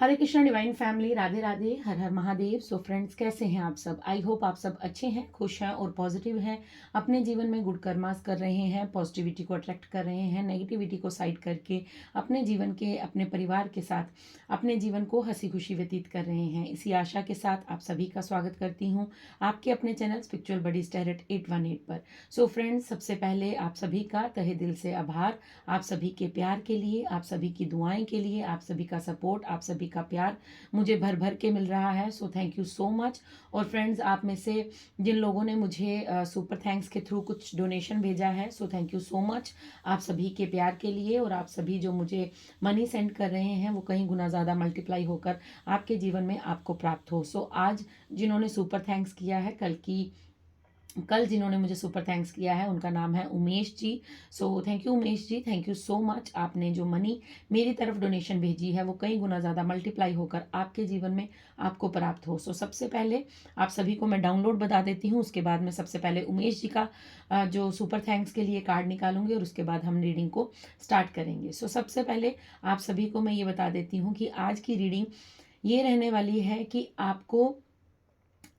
हरे Krishna divine family, Radhe Radhe, हर हर Mahadev. So friends, कैसे हैं आप सब? आई होप आप सब अच्छे हैं, खुश हैं और पॉजिटिव हैं। अपने जीवन में गुड कर्मास कर रहे हैं, पॉजिटिविटी को अट्रैक्ट कर रहे हैं, नेगेटिविटी को साइड करके अपने जीवन के, अपने परिवार के साथ अपने जीवन को हंसी खुशी व्यतीत कर रहे हैं। इसी आशा के साथ आप सभी का स्वागत करती हूँ आपके अपने चैनल स्पिरिचुअल बडी स्टार 818 पर। सो फ्रेंड्स, सबसे पहले आप सभी का तहे दिल से आभार, आप सभी के प्यार के लिए, आप सभी की दुआएं के लिए, आप सभी का सपोर्ट, आप सभी का प्यार मुझे भर भर के मिल रहा है। सो थैंक यू सो मच। और फ्रेंड्स, आप में से जिन लोगों ने मुझे सुपर थैंक्स के थ्रू कुछ डोनेशन भेजा है, सो थैंक यू सो मच आप सभी के प्यार के लिए। और आप सभी जो मुझे मनी सेंड कर रहे हैं वो कहीं गुना ज़्यादा मल्टीप्लाई होकर आपके जीवन में आपको प्राप्त हो। सो आज जिन्होंने सुपर थैंक्स किया है, कल जिन्होंने मुझे सुपर थैंक्स किया है, उनका नाम है Umesh ji. So thank you Umesh ji, thank you so much. आपने जो मनी मेरी तरफ डोनेशन भेजी है वो कई गुना ज़्यादा मल्टीप्लाई होकर आपके जीवन में आपको प्राप्त हो। सो सबसे पहले आप सभी को मैं डाउनलोड बता देती हूँ, उसके बाद मैं सबसे पहले उमेश जी का जो सुपर थैंक्स के लिए कार्ड निकालूंगी और उसके बाद हम रीडिंग को स्टार्ट करेंगे। सो सबसे पहले आप सभी को मैं ये बता देती हूँ कि आज की रीडिंग ये रहने वाली है कि आपको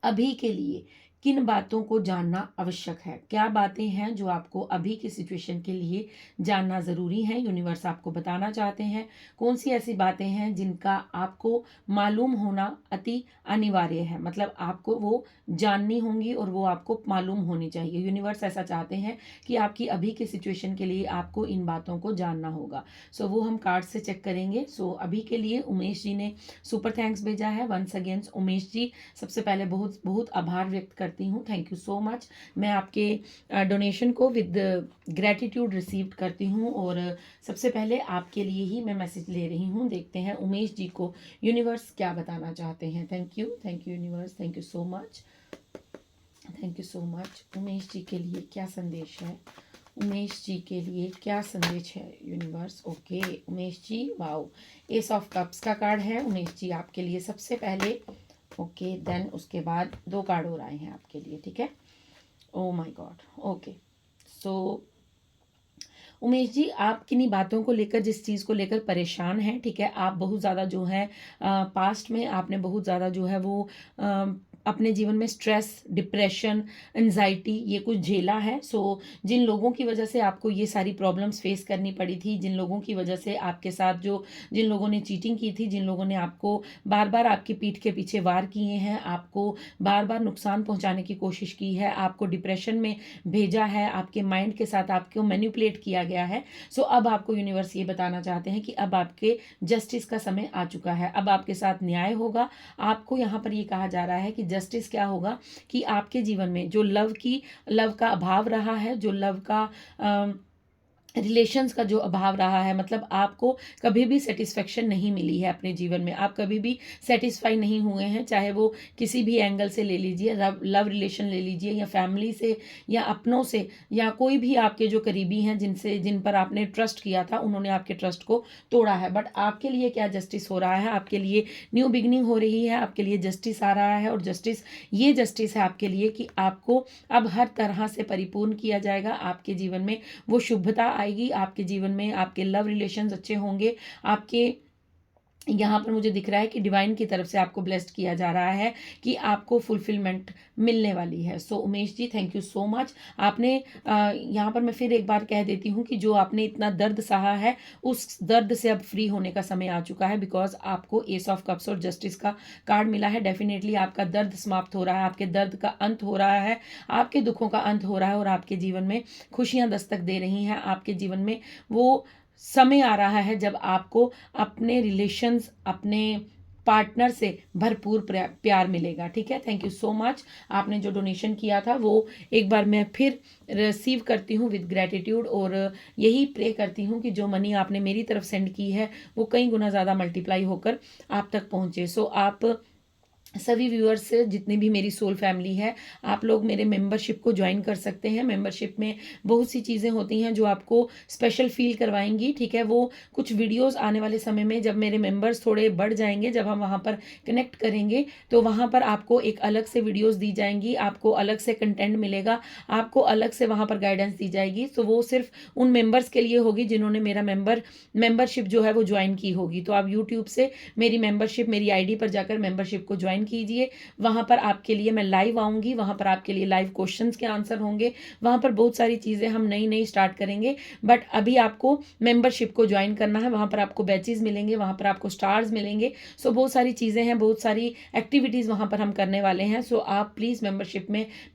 अभी के लिए किन बातों को जानना आवश्यक है, क्या बातें हैं जो आपको अभी की सिचुएशन के लिए जानना ज़रूरी है। यूनिवर्स आपको बताना चाहते हैं कौन सी ऐसी बातें हैं जिनका आपको मालूम होना अति अनिवार्य है, मतलब आपको वो जाननी होंगी और वो आपको मालूम होनी चाहिए। यूनिवर्स ऐसा चाहते हैं कि आपकी अभी की सिचुएशन के लिए आपको इन बातों को जानना होगा। सो वो हम कार्ड से चेक करेंगे। सो अभी के लिए उमेश जी ने सुपर थैंक्स भेजा है। वंस अगेन उमेश जी, सबसे पहले बहुत बहुत आभार व्यक्त करती हूँ, थैंक यू सो मच। मैं आपके डोनेशन को विद ग्रेटिट्यूड रिसीव करती हूँ और सबसे पहले आपके लिए ही मैं मैसेज ले रही हूँ। देखते हैं उमेश जी को यूनिवर्स क्या बताना चाहते हैं। Thank you universe, thank you so much, thank you so much. Umesh ji के लिए क्या संदेश है, उमेश जी के लिए क्या संदेश है universe. Okay Umesh ji, wow, ace of cups का कार्ड है उमेश जी आपके लिए सबसे पहले। ओके देन उसके बाद दो कार्ड और आए हैं आपके लिए, ठीक है। Oh my God, okay. So Umesh ji, आप किन्हीं बातों को लेकर, जिस चीज़ को लेकर परेशान हैं, ठीक है, आप बहुत ज़्यादा जो है पास्ट में आपने बहुत ज़्यादा जो है वो अपने जीवन में स्ट्रेस, डिप्रेशन, एंजाइटी ये कुछ झेला है। सो जिन लोगों की वजह से आपको ये सारी प्रॉब्लम्स फेस करनी पड़ी थी, जिन लोगों की वजह से आपके साथ जिन लोगों ने चीटिंग की थी, जिन लोगों ने आपको बार बार आपकी पीठ के पीछे वार किए हैं, आपको बार बार नुकसान पहुंचाने की कोशिश की है, आपको डिप्रेशन में भेजा है, आपके माइंड के साथ आपको मैनिपुलेट किया गया है। सो अब आपको यूनिवर्स ये बताना चाहते हैं कि अब आपके जस्टिस का समय आ चुका है, अब आपके साथ न्याय होगा। आपको यहाँ पर ये कहा जा रहा है कि जस्टिस क्या होगा, कि आपके जीवन में जो लव का अभाव रहा है, जो लव का रिलेशंस का जो अभाव रहा है, मतलब आपको कभी भी सेटिस्फेक्शन नहीं मिली है अपने जीवन में, आप कभी भी सेटिस्फाई नहीं हुए हैं, चाहे वो किसी भी एंगल से ले लीजिए, लव रिलेशन ले लीजिए, या फैमिली से, या अपनों से, या कोई भी आपके जो करीबी हैं जिन पर आपने ट्रस्ट किया था, उन्होंने आपके ट्रस्ट को तोड़ा है। बट आपके लिए क्या जस्टिस हो रहा है, आपके लिए न्यू बिगनिंग हो रही है, आपके लिए जस्टिस आ रहा है। और ये जस्टिस है आपके लिए कि आपको अब हर तरह से परिपूर्ण किया जाएगा, आपके जीवन में वो शुभता आएगी, आपके जीवन में आपके लव रिलेशंस अच्छे होंगे। आपके यहाँ पर मुझे दिख रहा है कि डिवाइन की तरफ से आपको ब्लेस्ड किया जा रहा है कि आपको फुलफिलमेंट मिलने वाली है। सो Umesh ji, thank you so much. आपने यहाँ पर मैं फिर एक बार कह देती हूँ कि जो आपने इतना दर्द सहा है, उस दर्द से अब फ्री होने का समय आ चुका है, बिकॉज आपको एस ऑफ कप्स और जस्टिस का कार्ड मिला है। डेफिनेटली आपका दर्द समाप्त हो रहा है, आपके दर्द का अंत हो रहा है, आपके दुखों का अंत हो रहा है और आपके जीवन में खुशियाँ दस्तक दे रही हैं। आपके जीवन में वो समय आ रहा है जब आपको अपने रिलेशंस, अपने पार्टनर से भरपूर प्यार मिलेगा, ठीक है। Thank you so much. आपने जो डोनेशन किया था वो एक बार मैं फिर रिसीव करती हूँ विद ग्रेटिट्यूड, और यही प्रे करती हूँ कि जो मनी आपने मेरी तरफ सेंड की है वो कई गुना ज़्यादा मल्टीप्लाई होकर आप तक पहुँचे। सो आप सभी व्यूअर्स से, जितनी भी मेरी सोल फैमिली है, आप लोग मेरे मेंबरशिप को ज्वाइन कर सकते हैं। मेंबरशिप में बहुत सी चीज़ें होती हैं जो आपको स्पेशल फील करवाएंगी, ठीक है। वो कुछ वीडियोस आने वाले समय में, जब मेरे मेंबर्स थोड़े बढ़ जाएंगे, जब हम वहाँ पर कनेक्ट करेंगे, तो वहाँ पर आपको एक अलग से वीडियोज़ दी जाएंगी, आपको अलग से कंटेंट मिलेगा, आपको अलग से वहाँ पर गाइडेंस दी जाएगी। तो वो सिर्फ उन मेंबर्स के लिए होगी जिन्होंने मेरा मेंबरशिप जो है वो ज्वाइन की होगी। तो आप यूट्यूब से मेरी मेंबरशिप, मेरी आईडी पर जाकर मेंबरशिप को ज्वाइन कीजिए। वहाँ पर आपके लिए मैं लाइव आऊँगी, वहाँ पर आपके लिए लाइव क्वेश्चंस के आंसर होंगे, वहाँ पर बहुत सारी चीज़ें हम नई नई स्टार्ट करेंगे। बट अभी आपको मेंबरशिप को ज्वाइन करना है, वहाँ पर आपको बैचेज मिलेंगे, वहाँ पर आपको स्टार्स मिलेंगे। सो बहुत सारी चीज़ें हैं, बहुत सारी एक्टिविटीज़ वहाँ पर हम करने वाले हैं। सो आप प्लीज़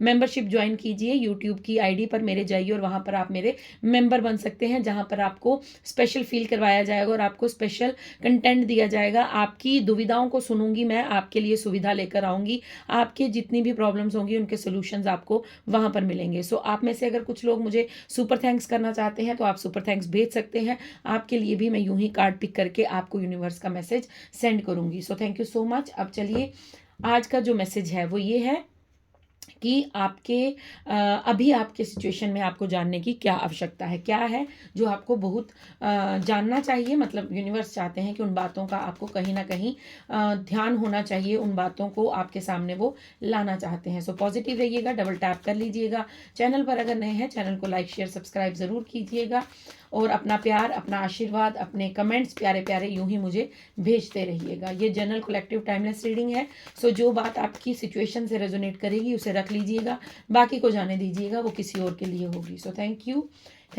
मेंबरशिप ज्वाइन कीजिए। यूट्यूब की आईडी पर मेरे जाइए और वहाँ पर आप मेरे मेंबर बन सकते हैं, जहाँ पर आपको स्पेशल फील करवाया जाएगा और आपको स्पेशल कंटेंट दिया जाएगा। आपकी दुविधाओं को सुनूंगी मैं, आपके लिए सुविधा लेकर आऊंगी, आपके जितनी भी प्रॉब्लम्स होंगी उनके सोल्यूशंस आपको वहां पर मिलेंगे। सो आप में से अगर कुछ लोग मुझे सुपर थैंक्स करना चाहते हैं तो आप सुपर थैंक्स भेज सकते हैं। आपके लिए भी मैं यूं ही कार्ड पिक करके आपको यूनिवर्स का मैसेज सेंड करूंगी। सो थैंक यू सो मच। अब चलिए, आज का जो मैसेज है वो ये है कि अभी आपके सिचुएशन में आपको जानने की क्या आवश्यकता है, क्या है जो आपको बहुत जानना चाहिए। मतलब यूनिवर्स चाहते हैं कि उन बातों का आपको कहीं ना कहीं ध्यान होना चाहिए, उन बातों को आपके सामने वो लाना चाहते हैं। सो पॉजिटिव रहिएगा, डबल टैप कर लीजिएगा। चैनल पर अगर नए हैं, चैनल को लाइक शेयर सब्सक्राइब ज़रूर कीजिएगा और अपना प्यार, अपना आशीर्वाद, अपने कमेंट्स प्यारे प्यारे यूं ही मुझे भेजते रहिएगा। ये जनरल कलेक्टिव टाइमलेस रीडिंग है। सो जो बात आपकी सिचुएशन से रेजोनेट करेगी उसे रख लीजिएगा, बाकी को जाने दीजिएगा, वो किसी और के लिए होगी। So thank you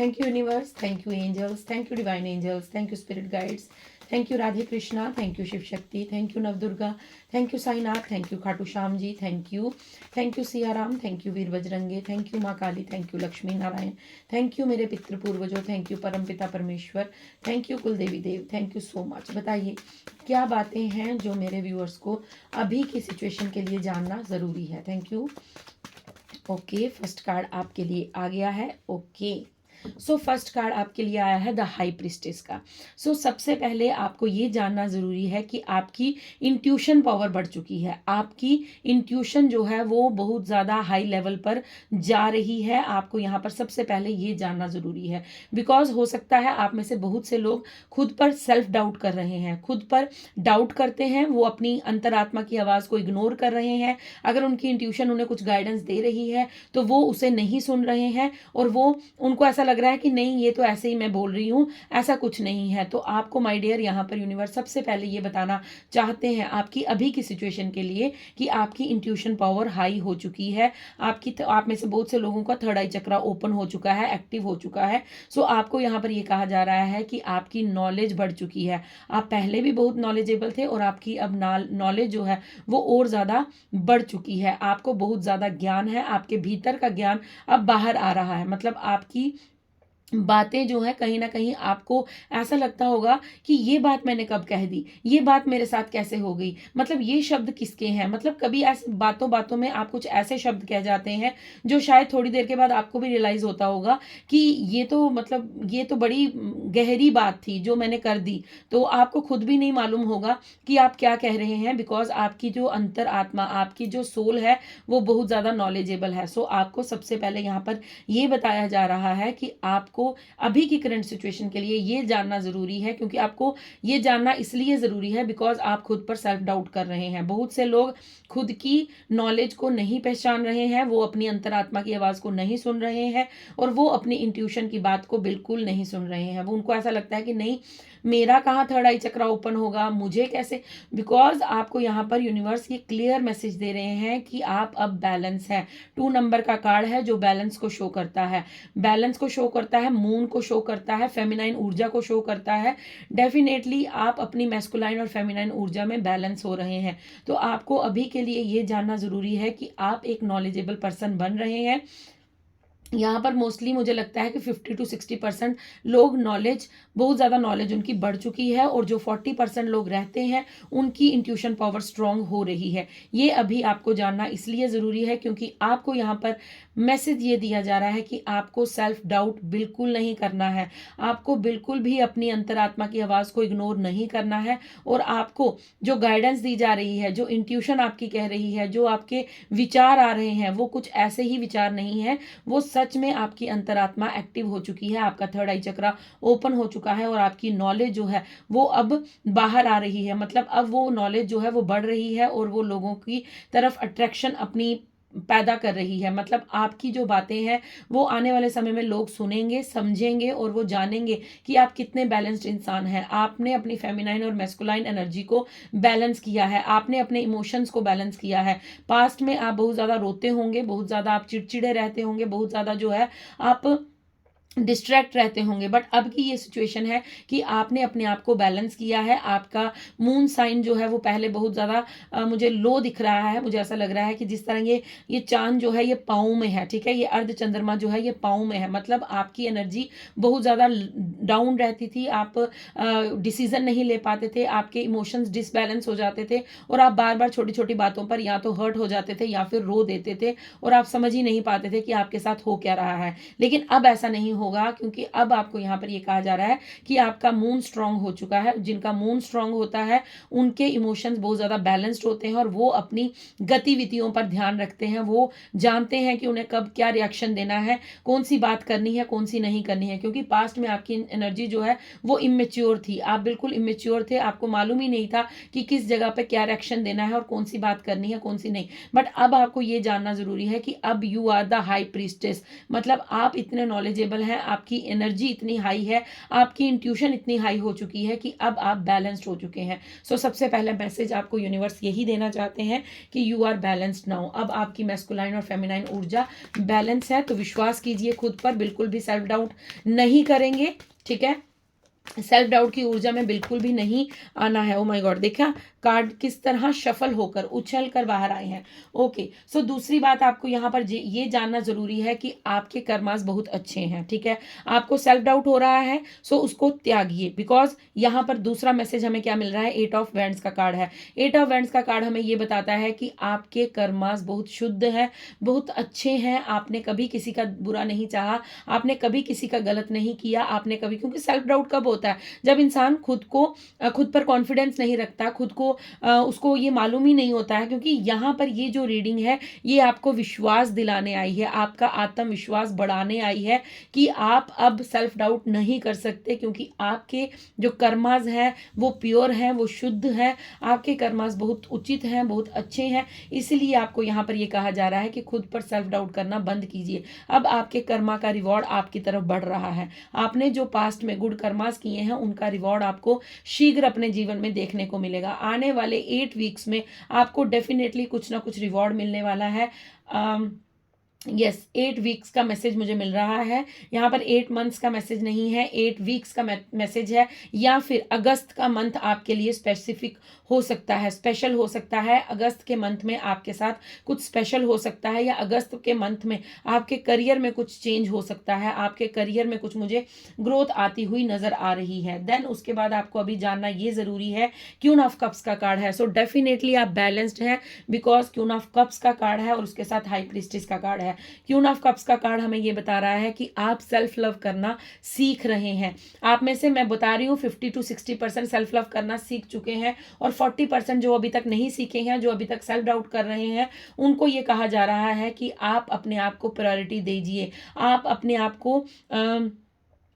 universe, thank you angels, thank you divine angels, thank you spirit guides, thank you Radhe Krishna, thank you Shiv Shakti, thank you Navdurga, thank you Sainath, thank you Khatu Shyam ji, thank you Siyaram, thank you Veer Bajrange, thank you माँ Kali, thank you Lakshmi Narayan, thank you मेरे पितृ पूर्वजों, thank you परम पिता परमेश्वर, thank you कुलदेवी देव, thank you so much. बताइए क्या बातें हैं जो मेरे व्यूअर्स को अभी की सिचुएशन के लिए जानना ज़रूरी है। Thank you. Okay, first card आपके लिए आ गया है। ओके, सो फर्स्ट कार्ड आपके लिए आया है द हाई प्रिस्टेस का। सो सबसे पहले आपको ये जानना ज़रूरी है कि आपकी इंट्यूशन पावर बढ़ चुकी है। आपकी इंट्यूशन जो है वो बहुत ज़्यादा हाई लेवल पर जा रही है। आपको यहाँ पर सबसे पहले ये जानना ज़रूरी है, बिकॉज हो सकता है आप में से बहुत से लोग खुद पर सेल्फ डाउट कर रहे हैं, खुद पर डाउट करते हैं, वो अपनी अंतरात्मा की आवाज़ को इग्नोर कर रहे हैं। अगर उनकी इंट्यूशन उन्हें कुछ गाइडेंस दे रही है तो वो उसे नहीं सुन रहे हैं और वो उनको ऐसा लग रहा है कि नहीं, ये तो ऐसे ही मैं बोल रही हूँ, ऐसा कुछ नहीं है। तो आपको माय डियर यहाँ पर यूनिवर्स सबसे पहले ये बताना चाहते हैं आपकी अभी की सिचुएशन के लिए कि आपकी इंट्यूशन पावर हाई हो चुकी है। आप में से बहुत से लोगों का थर्ड आई चक्रा ओपन हो चुका है, एक्टिव हो चुका है। सो आपको यहाँ पर ये कहा जा रहा है कि आपकी नॉलेज बढ़ चुकी है। आप पहले भी बहुत नॉलेजेबल थे और आपकी अब नॉलेज जो है वो और ज़्यादा बढ़ चुकी है। आपको बहुत ज़्यादा ज्ञान है, आपके भीतर का ज्ञान अब बाहर आ रहा है। मतलब आपकी बातें जो है कहीं ना कहीं आपको ऐसा लगता होगा कि ये बात मैंने कब कह दी, ये बात मेरे साथ कैसे हो गई, मतलब ये शब्द किसके हैं। मतलब कभी ऐसे बातों बातों में आप कुछ ऐसे शब्द कह जाते हैं जो शायद थोड़ी देर के बाद आपको भी रियलाइज होता होगा कि ये तो बड़ी गहरी बात थी जो मैंने कर दी। तो आपको खुद भी नहीं मालूम होगा कि आप क्या कह रहे हैं, बिकॉज आपकी जो अंतर आत्मा, आपकी जो सोल है वो बहुत ज़्यादा नॉलेजेबल है। सो आपको सबसे पहले यहाँ पर ये बताया जा रहा है कि आपको अभी की करंट सिचुएशन के लिए ये जानना जरूरी है, क्योंकि आपको ये जानना इसलिए जरूरी है बिकॉज आप खुद पर सेल्फ डाउट कर रहे हैं। बहुत से लोग खुद की नॉलेज को नहीं पहचान रहे हैं, वो अपनी अंतरात्मा की आवाज को नहीं सुन रहे हैं और वो अपनी इंट्यूशन की बात को बिल्कुल नहीं सुन रहे हैं। वो उनको ऐसा लगता है कि नहीं, मेरा कहाँ थर्ड आई चक्रा ओपन होगा, मुझे कैसे। बिकॉज आपको यहाँ पर यूनिवर्स ये क्लियर मैसेज दे रहे हैं कि आप अब बैलेंस है। 2 नंबर का कार्ड है जो बैलेंस को शो करता है, बैलेंस को शो करता है, मून को शो करता है, फेमिनाइन ऊर्जा को शो करता है। डेफिनेटली आप अपनी मैस्कुलाइन और फेमिनाइन ऊर्जा में बैलेंस हो रहे हैं। तो आपको अभी के लिए ये जानना जरूरी है कि आप एक नॉलेजेबल पर्सन बन रहे हैं। यहाँ पर मोस्टली मुझे लगता है कि 50 to 60% लोग नॉलेज, बहुत ज़्यादा नॉलेज उनकी बढ़ चुकी है, और जो 40% लोग रहते हैं उनकी इंट्यूशन पावर स्ट्रांग हो रही है। ये अभी आपको जानना इसलिए ज़रूरी है क्योंकि आपको यहाँ पर मैसेज ये दिया जा रहा है कि आपको सेल्फ डाउट बिल्कुल नहीं करना है, आपको बिल्कुल भी अपनी अंतरात्मा की आवाज़ को इग्नोर नहीं करना है, और आपको जो गाइडेंस दी जा रही है, जो इंट्यूशन आपकी कह रही है, जो आपके विचार आ रहे हैं, वो कुछ ऐसे ही विचार नहीं है, वो सच में आपकी अंतरात्मा एक्टिव हो चुकी है, आपका थर्ड आई चक्रा ओपन हो चुका है, और आपकी नॉलेज जो है वो अब बाहर आ रही है। मतलब अब वो नॉलेज जो है वो बढ़ रही है, और वो लोगों की तरफ अट्रैक्शन अपनी पैदा कर रही है। मतलब आपकी जो बातें हैं वो आने वाले समय में लोग सुनेंगे, समझेंगे, और वो जानेंगे कि आप कितने बैलेंस्ड इंसान हैं। आपने अपनी फेमिनाइन और मैस्कुलाइन एनर्जी को बैलेंस किया है, आपने अपने इमोशंस को बैलेंस किया है। पास्ट में आप बहुत ज़्यादा रोते होंगे, बहुत ज़्यादा आप चिड़चिड़े रहते होंगे, बहुत ज़्यादा जो है आप डिस्ट्रैक्ट रहते होंगे, बट अब की ये सिचुएशन है कि आपने अपने आप को बैलेंस किया है। आपका मून साइन जो है वो पहले बहुत ज़्यादा मुझे लो दिख रहा है। मुझे ऐसा लग रहा है कि जिस तरह ये चांद जो है ये पाँव में है, ठीक है, ये अर्ध चंद्रमा जो है ये पाँव में है। मतलब आपकी एनर्जी बहुत ज़्यादा डाउन रहती थी, आप डिसीजन नहीं ले पाते थे, आपके इमोशंस डिसबैलेंस हो जाते थे, और आप बार बार छोटी छोटी बातों पर या तो हर्ट हो जाते थे या फिर रो देते थे, और आप समझ ही नहीं पाते थे कि आपके साथ हो क्या रहा है। लेकिन अब ऐसा नहीं होगा, क्योंकि अब आपको यहाँ पर ये कहा जा रहा है कि आपका मून स्ट्रांग हो चुका है। जिनका मून स्ट्रांग होता है उनके इमोशंस बहुत ज़्यादा बैलेंस्ड होते हैं, और वो अपनी गतिविधियों पर ध्यान रखते हैं। वो जानते हैं कि उन्हें कब क्या रिएक्शन देना है, कौन सी बात करनी है, कौन सी नहीं करनी है। क्योंकि पास्ट में आपकी एनर्जी जो है वो इमेच्योर थी, आप बिल्कुल इमेच्योर थे, आपको मालूम ही नहीं था कि किस जगह पे क्या रिएक्शन देना है और कौन सी बात करनी है, कौन सी नहीं। बट अब आपको ये जानना जरूरी है कि अब you are the high priestess. मतलब आप इतने नॉलेजेबल हैं, आपकी एनर्जी इतनी हाई है, आपकी इंट्यूशन इतनी हाई हो चुकी है कि अब आप बैलेंस्ड हो चुके हैं। सो सबसे पहला मैसेज आपको यूनिवर्स यही देना चाहते हैं कि यू आर बैलेंस्ड नाउ। अब आपकी मैस्कुलाइन और फेमिनाइन ऊर्जा बैलेंस है, तो विश्वास कीजिए खुद पर, बिल्कुल भी सेल्फ डाउट नहीं करेंगे, ठीक है। सेल्फ डाउट की ऊर्जा में बिल्कुल भी नहीं आना है। ओ माय गॉड, देखा कार्ड किस तरह शफल होकर उछल कर बाहर आए हैं। ओके, सो दूसरी बात आपको यहाँ पर ये जानना जरूरी है कि आपके कर्मास बहुत अच्छे हैं, ठीक है। आपको सेल्फ डाउट हो रहा है, सो उसको त्यागिए, बिकॉज यहाँ पर दूसरा मैसेज हमें क्या मिल रहा है, 8 ऑफ वैंड्स का कार्ड है। 8 ऑफ वैंड्स का कार्ड हमें ये बताता है कि आपके कर्मास बहुत शुद्ध है, बहुत अच्छे हैं। आपने कभी किसी का बुरा नहीं चाहा, आपने कभी किसी का गलत नहीं किया, आपने कभी, क्योंकि सेल्फ डाउट कब होता है, जब इंसान खुद पर कॉन्फिडेंस नहीं रखता, खुद को उसको ये मालूम ही नहीं होता है। क्योंकि यहाँ पर ये जो रीडिंग है ये आपको विश्वास दिलाने आई है, आपका आत्मविश्वास बढ़ाने आई है कि आप अब सेल्फ डाउट नहीं कर सकते, क्योंकि आपके जो कर्मास हैं वो प्योर हैं, वो शुद्ध हैं, आपके कर्मास बहुत उचित हैं, बहुत अच्छे हैं। इसलिए आपको यहाँ पर ये कहा जा रहा है कि खुद पर सेल्फ डाउट करना बंद कीजिए। अब आपके कर्मा का रिवॉर्ड आपकी तरफ बढ़ रहा है। आपने जो पास्ट में गुड कर्मास किए हैं उनका रिवॉर्ड आपको शीघ्र अपने जीवन में देखने को मिलेगा। आने वाले 8 वीक्स में आपको डेफिनेटली कुछ ना कुछ रिवॉर्ड मिलने वाला है। यस, 8 वीक्स का मैसेज मुझे मिल रहा है। यहाँ पर 8 मंथ्स का मैसेज नहीं है, 8 वीक्स का मैसेज है, या फिर अगस्त का मंथ आपके लिए स्पेसिफिक हो सकता है, स्पेशल हो सकता है। अगस्त के मंथ में आपके साथ कुछ स्पेशल हो सकता है, या अगस्त के मंथ में आपके करियर में कुछ चेंज हो सकता है, आपके करियर में कुछ मुझे ग्रोथ आती हुई नजर आ रही है। देन उसके बाद आपको अभी जानना ये जरूरी है, क्यून ऑफ कप्स का कार्ड है। सो डेफिनेटली आप बैलेंस्ड हैं, बिकॉज क्यून ऑफ कप्स का कार्ड है और उसके साथ हाई प्रीस्टेस का कार्ड है। क्यून ऑफ कप्स का कार्ड हमें ये बता रहा है कि आप सेल्फ लव करना सीख रहे हैं। आप में से मैं बता रही हूँ 50 to 60% सेल्फ लव करना सीख चुके हैं, और 40% जो अभी तक नहीं सीखे हैं, जो अभी तक सेल्फ डाउट कर रहे हैं, उनको ये कहा जा रहा है कि आप अपने आप को प्रायोरिटी दीजिए, आप अपने आप को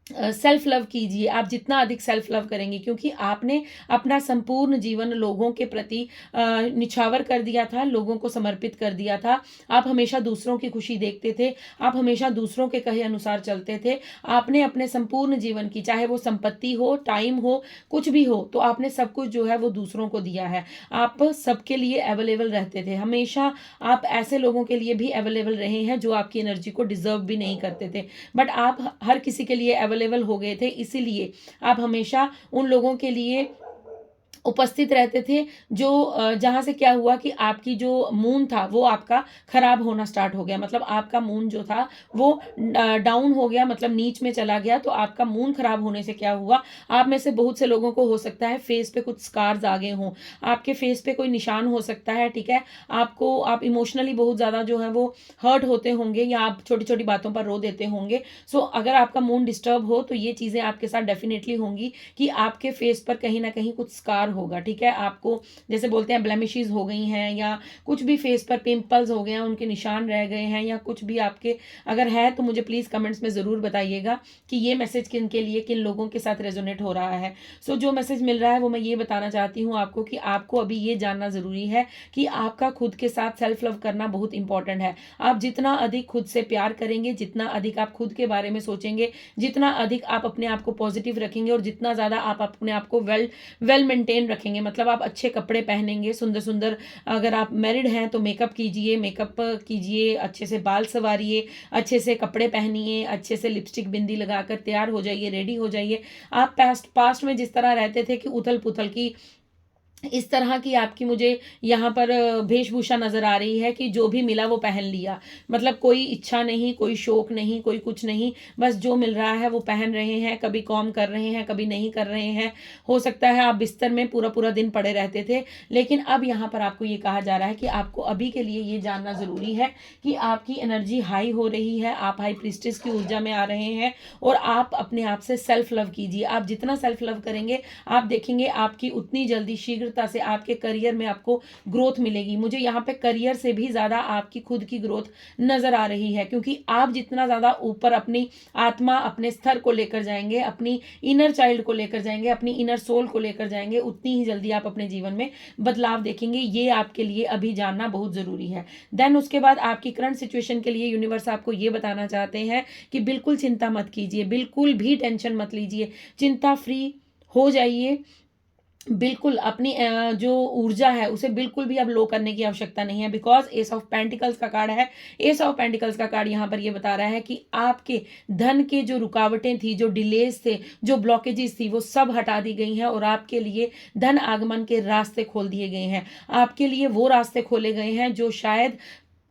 सेल्फ लव कीजिए। आप जितना अधिक सेल्फ लव करेंगे, क्योंकि आपने अपना संपूर्ण जीवन लोगों के प्रति निछावर कर दिया था, लोगों को समर्पित कर दिया था। आप हमेशा दूसरों की खुशी देखते थे, आप हमेशा दूसरों के कहे अनुसार चलते थे। आपने अपने संपूर्ण जीवन की, चाहे वो संपत्ति हो, टाइम हो, कुछ भी हो, तो आपने सब कुछ जो है वो दूसरों को दिया है। आप सबके लिए अवेलेबल रहते थे, हमेशा आप ऐसे लोगों के लिए भी अवेलेबल रहे हैं जो आपकी एनर्जी को डिजर्व भी नहीं करते थे, बट आप हर किसी के लिए अवेलेबल हो गए थे। इसीलिए आप हमेशा उन लोगों के लिए उपस्थित रहते थे, जो जहाँ से क्या हुआ कि आपकी जो मून था वो आपका खराब होना स्टार्ट हो गया। मतलब आपका मून जो था वो डाउन हो गया, मतलब नीच में चला गया। तो आपका मून खराब होने से क्या हुआ, आप में से बहुत से लोगों को हो सकता है फेस पे कुछ स्कार्स आ गए हों, आपके फेस पे कोई निशान हो सकता है, ठीक है। आप इमोशनली बहुत ज़्यादा जो है वो हर्ट होते होंगे, या आप छोटी छोटी बातों पर रो देते होंगे। सो अगर आपका मून डिस्टर्ब हो तो ये चीज़ें आपके साथ डेफिनेटली होंगी कि आपके फेस पर कहीं ना कहीं कुछ स्कार होगा, ठीक है। आपको जैसे बोलते हैं ब्लेमिशेस हो गई हैं, या कुछ भी फेस पर पिंपल्स हो गए हैं, उनके निशान रह गए हैं, या कुछ भी आपके अगर है तो मुझे प्लीज़ कमेंट्स में ज़रूर बताइएगा कि ये मैसेज किन के लिए, किन लोगों के साथ रेजोनेट हो रहा है। सो जो मैसेज मिल रहा है वो मैं ये बताना चाहती हूँ आपको कि आपको अभी ये जानना ज़रूरी है कि आपका खुद के साथ सेल्फ लव करना बहुत इंपॉर्टेंट है। आप जितना अधिक खुद से प्यार करेंगे, जितना अधिक आप खुद के बारे में सोचेंगे, जितना अधिक आप अपने आप को पॉजिटिव रखेंगे, और जितना ज़्यादा आप अपने आप को वेल मेंटेन रखेंगे, मतलब आप अच्छे कपड़े पहनेंगे, सुंदर सुंदर, अगर आप मैरिड हैं तो मेकअप कीजिए, अच्छे से बाल संवारिए, अच्छे से कपड़े पहनिए, अच्छे से लिपस्टिक बिंदी लगाकर तैयार हो जाइए, रेडी हो जाइए। आप पास्ट में जिस तरह रहते थे कि उथल पुथल की, इस तरह की आपकी मुझे यहाँ पर वेशभूषा नज़र आ रही है कि जो भी मिला वो पहन लिया। मतलब कोई इच्छा नहीं, कोई शौक नहीं, कोई कुछ नहीं, बस जो मिल रहा है वो पहन रहे हैं। कभी कॉम कर रहे हैं, कभी नहीं कर रहे हैं। हो सकता है आप बिस्तर में पूरा पूरा दिन पड़े रहते थे, लेकिन अब यहाँ पर आपको ये कहा जा रहा है कि आपको अभी के लिए ये जानना ज़रूरी है कि आपकी एनर्जी हाई हो रही है, आप हाई प्रीस्टिस की ऊर्जा में आ रहे हैं, और आप अपने आप से सेल्फ लव कीजिए। आप जितना सेल्फ लव करेंगे, आप देखेंगे आपकी उतनी जल्दी शीघ्र से आपके करियर में आपको ग्रोथ मिलेगी। मुझे यहाँ पे करियर से भी ज्यादा आपकी खुद की ग्रोथ नजर आ रही है, क्योंकि आप जितना ज्यादा ऊपर अपनी आत्मा, अपने स्तर को लेकर जाएंगे, अपनी इनर चाइल्ड को लेकर जाएंगे, अपनी इनर सोल को लेकर जाएंगे, उतनी ही जल्दी आप अपने जीवन में बदलाव देखेंगे। ये आपके लिए अभी जानना बहुत जरूरी है। देन उसके बाद आपकी करंट सिचुएशन के लिए यूनिवर्स आपको ये बताना चाहते हैं कि बिल्कुल चिंता मत कीजिए, बिल्कुल भी टेंशन मत लीजिए, चिंता फ्री हो जाइए। बिल्कुल अपनी जो ऊर्जा है उसे बिल्कुल भी अब लो करने की आवश्यकता नहीं है, बिकॉज एस ऑफ पेंटिकल्स का कार्ड है। एस ऑफ पेंटिकल्स का कार्ड यहाँ पर ये बता रहा है कि आपके धन के जो रुकावटें थी, जो डिलेज थे, जो ब्लॉकेजेस थी, वो सब हटा दी गई हैं, और आपके लिए धन आगमन के रास्ते खोल दिए गए हैं। आपके लिए वो रास्ते खोले गए हैं जो शायद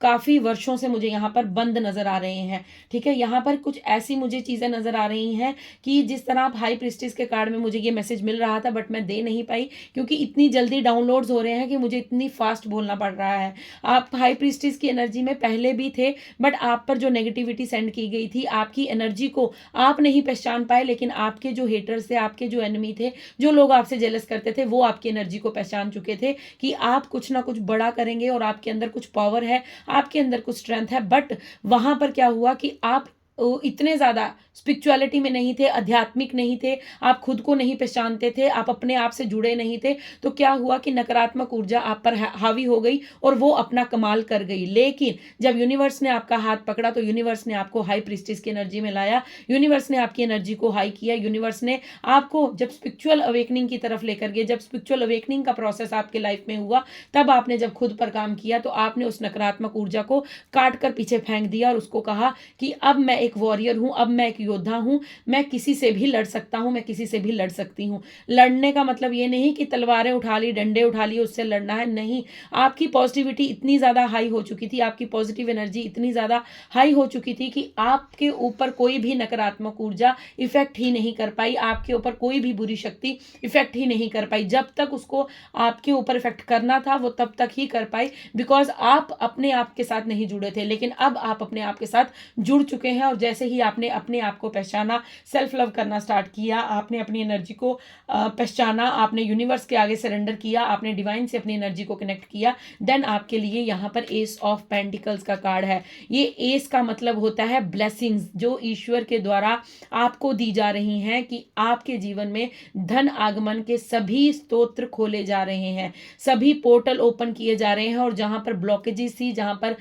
काफी वर्षों से मुझे यहाँ पर बंद नजर आ रहे हैं, ठीक है। यहाँ पर कुछ ऐसी मुझे चीजें नजर आ रही हैं कि जिस तरह आप हाई प्रिस्टिस के कार्ड में मुझे ये मैसेज मिल रहा था, बट मैं दे नहीं पाई क्योंकि इतनी जल्दी डाउनलोड्स हो रहे हैं कि मुझे इतनी फास्ट बोलना पड़ रहा है। आप हाई प्रिस्टिस की एनर्जी में पहले भी थे, बट आप पर जो नेगेटिविटी सेंड की गई थी, आपकी एनर्जी को आप नहीं पहचान पाए, लेकिन आपके जो हेटर्स थे, आपके जो एनिमी थे, जो लोग आपसे जेलस करते थे, वो आपकी एनर्जी को पहचान चुके थे कि आप कुछ ना कुछ बड़ा करेंगे, और आपके अंदर कुछ पावर है, आपके अंदर कुछ स्ट्रेंथ है। बट वहां पर क्या हुआ कि आप इतने ज्यादा स्पिरिचुअलिटी में नहीं थे, आध्यात्मिक नहीं थे, आप खुद को नहीं पहचानते थे, आप अपने आप से जुड़े नहीं थे। तो क्या हुआ कि नकारात्मक ऊर्जा आप पर हावी हो गई और वो अपना कमाल कर गई। लेकिन जब यूनिवर्स ने आपका हाथ पकड़ा तो यूनिवर्स ने आपको हाई प्रीस्टिस की एनर्जी में लाया, यूनिवर्स ने आपकी एनर्जी को हाई किया, यूनिवर्स ने आपको जब स्पिरिचुअल अवेकनिंग की तरफ लेकर गए, जब स्पिरिचुअल अवेकनिंग का प्रोसेस आपके लाइफ में हुआ, तब आपने जब खुद पर काम किया तो आपने उस नकारात्मक ऊर्जा को काट कर पीछे फेंक दिया, और उसको कहा कि अब मैं एक वॉरियर हूं, अब मैं एक योद्धा हूं, मैं किसी से भी लड़ सकता हूं, मैं किसी से भी लड़ सकती हूं। लड़ने का मतलब ये नहीं कि तलवारें उठा ली, डंडे उठा लिए, उससे लड़ना है, नहीं। आपकी पॉजिटिविटी इतनी ज्यादा हाई हो चुकी थी, आपकी पॉजिटिव एनर्जी इतनी ज्यादा हाई हो चुकी थी कि आपके ऊपर कोई भी नकारात्मक ऊर्जा इफेक्ट ही नहीं कर पाई, आपके ऊपर कोई भी बुरी शक्ति इफेक्ट ही नहीं कर पाई। जब तक उसको आपके ऊपर इफेक्ट करना था वो तब तक ही कर पाई, बिकॉज आप अपने आप के साथ नहीं जुड़े थे। लेकिन अब आप अपने आप के साथ जुड़ चुके हैं, और जैसे ही आपने अपने आप को पहचाना, सेल्फ लव करना स्टार्ट किया, आपने अपनी एनर्जी को पहचाना, आपने यूनिवर्स के आगे सरेंडर किया, आपने डिवाइन से अपनी एनर्जी को कनेक्ट किया, देन आपके लिए यहाँ पर एस ऑफ पेंटिकल्स का कार्ड है। ये एस का मतलब होता है ब्लेसिंग्स, जो ईश्वर के द्वारा आपको दी जा रही हैं, कि आपके जीवन में धन आगमन के सभी स्तोत्र खोले जा रहे हैं, सभी पोर्टल ओपन किए जा रहे हैं, और जहां पर ब्लॉकेजेस थी, जहां पर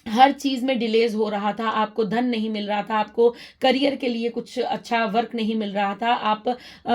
हर चीज में डिलेज हो रहा था, आपको धन नहीं मिल रहा था, आपको करियर के लिए कुछ अच्छा वर्क नहीं मिल रहा था, आप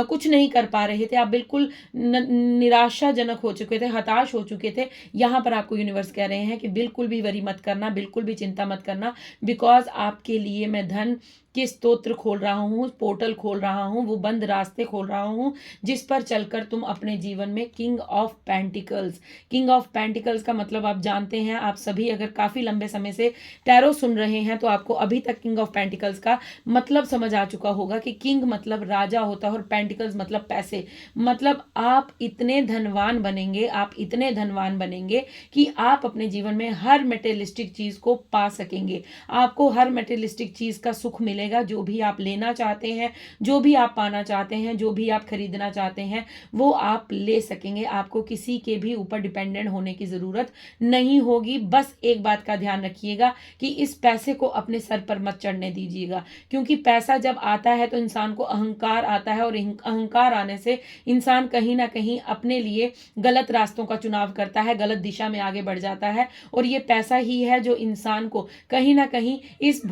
कुछ नहीं कर पा रहे थे, आप बिल्कुल निराशाजनक हो चुके थे, हताश हो चुके थे। यहाँ पर आपको यूनिवर्स कह रहे हैं कि बिल्कुल भी वरी मत करना, बिल्कुल भी चिंता मत करना, बिकॉज आपके लिए मैं धन के स्तोत्र खोल रहा हूँ, पोर्टल खोल रहा हूँ, वो बंद रास्ते खोल रहा हूँ जिस पर चलकर तुम अपने जीवन में king of pentacles, king of pentacles का मतलब आप जानते हैं, आप सभी अगर काफी लंबे समय से टैरो सुन रहे हैं तो आपको अभी तक किंग ऑफ पेंटिकल्स का मतलब समझ आ चुका होगा कि किंग मतलब राजा होता है और पेंटिकल्स मतलब पैसे। मतलब आप इतने धनवान बनेंगे, आप इतने धनवान बनेंगे कि आप अपने जीवन में हर मेटेरियलिस्टिक चीज को पा सकेंगे। आपको हर मेटेरियलिस्टिक चीज का सुख मिलेगा, जो भी आप लेना चाहते हैं, जो भी आप पाना चाहते हैं, जो भी आप खरीदना चाहते हैं, वो आप ले सकेंगे। आपको किसी के भी ऊपर डिपेंडेंट होने की जरूरत नहीं होगी। बस एक बात का ध्यान रखिएगा कि इस पैसे को अपने सर पर मत चढ़ने दीजिएगा, क्योंकि पैसा जब आता है तो इंसान को अहंकार आता है, और अहंकार आने से इंसान कहीं ना कहीं अपने लिए गलत रास्तों का चुनाव करता है, गलत दिशा में आगे बढ़ जाता है। और ये पैसा ही है जो इंसान को कहीं ना कहीं इस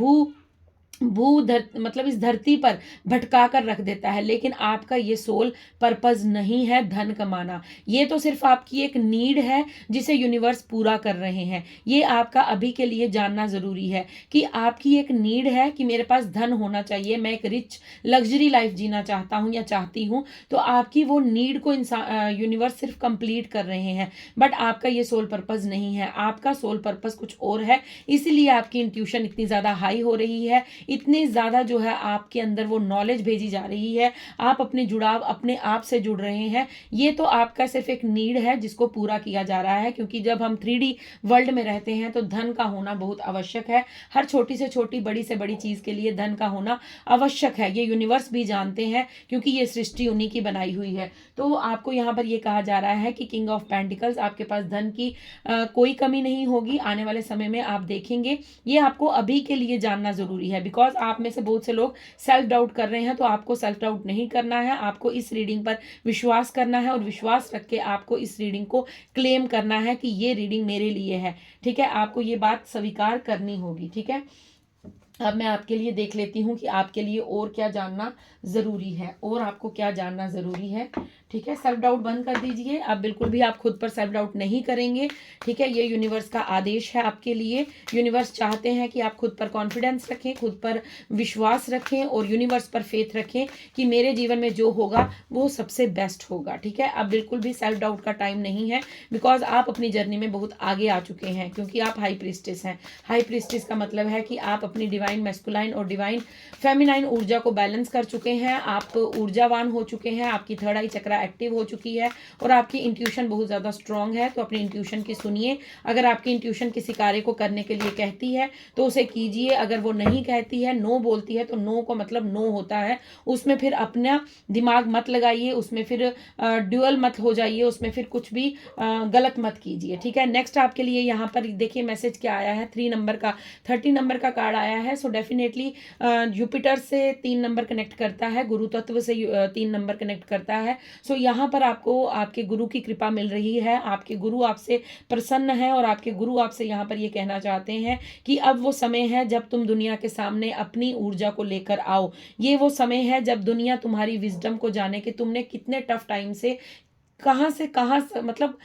मतलब इस धरती पर भटका कर रख देता है। लेकिन आपका ये सोल पर्पस नहीं है धन कमाना, ये तो सिर्फ आपकी एक नीड है जिसे यूनिवर्स पूरा कर रहे हैं। ये आपका अभी के लिए जानना जरूरी है कि आपकी एक नीड है कि मेरे पास धन होना चाहिए, मैं एक रिच लग्जरी लाइफ जीना चाहता हूं या चाहती हूं। तो आपकी वो नीड को यूनिवर्स सिर्फ कंप्लीट कर रहे हैं, बट आपका ये सोल पर्पस नहीं है। आपका सोल पर्पस कुछ और है, इसलिए आपकी इंट्यूशन इतनी ज्यादा हाई हो रही है, इतनी ज्यादा जो है आपके अंदर वो नॉलेज भेजी जा रही है, आप अपने जुड़ाव अपने आप से जुड़ रहे हैं। ये तो आपका सिर्फ एक नीड है जिसको पूरा किया जा रहा है, क्योंकि जब हम 3D वर्ल्ड में रहते हैं तो धन का होना बहुत आवश्यक है। हर छोटी से छोटी बड़ी से बड़ी चीज के लिए धन का होना आवश्यक है, ये यूनिवर्स भी जानते हैं, क्योंकि ये सृष्टि उन्हीं की बनाई हुई है। तो आपको यहाँ पर ये कहा जा रहा है कि किंग ऑफ पेंटिकल्स, आपके पास धन की कोई कमी नहीं होगी आने वाले समय में, आप देखेंगे। ये आपको अभी के लिए जानना जरूरी है, बिकॉज आप में से बहुत से लोग सेल्फ डाउट कर रहे हैं, तो आपको सेल्फ डाउट नहीं करना है, आपको इस रीडिंग पर विश्वास करना है, और विश्वास रख के आपको इस रीडिंग को क्लेम करना है कि ये रीडिंग मेरे लिए है। ठीक है, आपको ये बात स्वीकार करनी होगी। ठीक है, अब मैं आपके लिए देख लेती हूँ कि आपके लिए और क्या जानना जरूरी है, और आपको क्या जानना जरूरी है। ठीक है, सेल्फ डाउट बंद कर दीजिए, अब बिल्कुल भी आप खुद पर सेल्फ डाउट नहीं करेंगे। ठीक है, ये यूनिवर्स का आदेश है आपके लिए। यूनिवर्स चाहते हैं कि आप खुद पर कॉन्फिडेंस रखें, खुद पर विश्वास रखें, और यूनिवर्स पर फेथ रखें कि मेरे जीवन में जो होगा वो सबसे बेस्ट होगा। ठीक है, अब बिल्कुल भी सेल्फ डाउट का टाइम नहीं है, बिकॉज आप अपनी जर्नी में बहुत आगे आ चुके हैं, क्योंकि आप हाई प्रीस्टेस हैं। हाई प्रीस्टेस का मतलब है कि आप अपनी डिवाइन मैस्कुलाइन और डिवाइन फेमिनाइन ऊर्जा को बैलेंस कर चुके हैं, आप ऊर्जावान हो चुके हैं, आपकी थर्ड आई चक्रा एक्टिव हो चुकी है, और आपकी इंट्यूशन बहुत ज्यादा स्ट्रांग है। तो अपनी इंट्यूशन की सुनिए। अगर आपकी इंट्यूशन किसी कार्य को करने के लिए कहती है तो उसे कीजिए, अगर वो नहीं कहती है, नो बोलती है, तो नो को मतलब नो होता है, उसमें फिर अपना दिमाग मत लगाइए, उसमें फिर ड्यूअल मत हो जाइए, उसमें फिर कुछ भी गलत मत कीजिए। ठीक है, नेक्स्ट आपके लिए यहाँ पर देखिए मैसेज क्या आया है। 3 नंबर का 30 नंबर का कार्ड आया है। सो डेफिनेटली जुपिटर से 3 नंबर कनेक्ट करता है, गुरु तत्व से 3 नंबर कनेक्ट करता है। सो यहाँ पर आपको आपके गुरु की कृपा मिल रही है, आपके गुरु आपसे प्रसन्न है, और आपके गुरु आपसे यहाँ पर ये कहना चाहते हैं कि अब वो समय है जब तुम दुनिया के सामने अपनी ऊर्जा को लेकर आओ। ये वो समय है जब दुनिया तुम्हारी विजडम को जाने कि तुमने कितने टफ टाइम से कहाँ से मतलब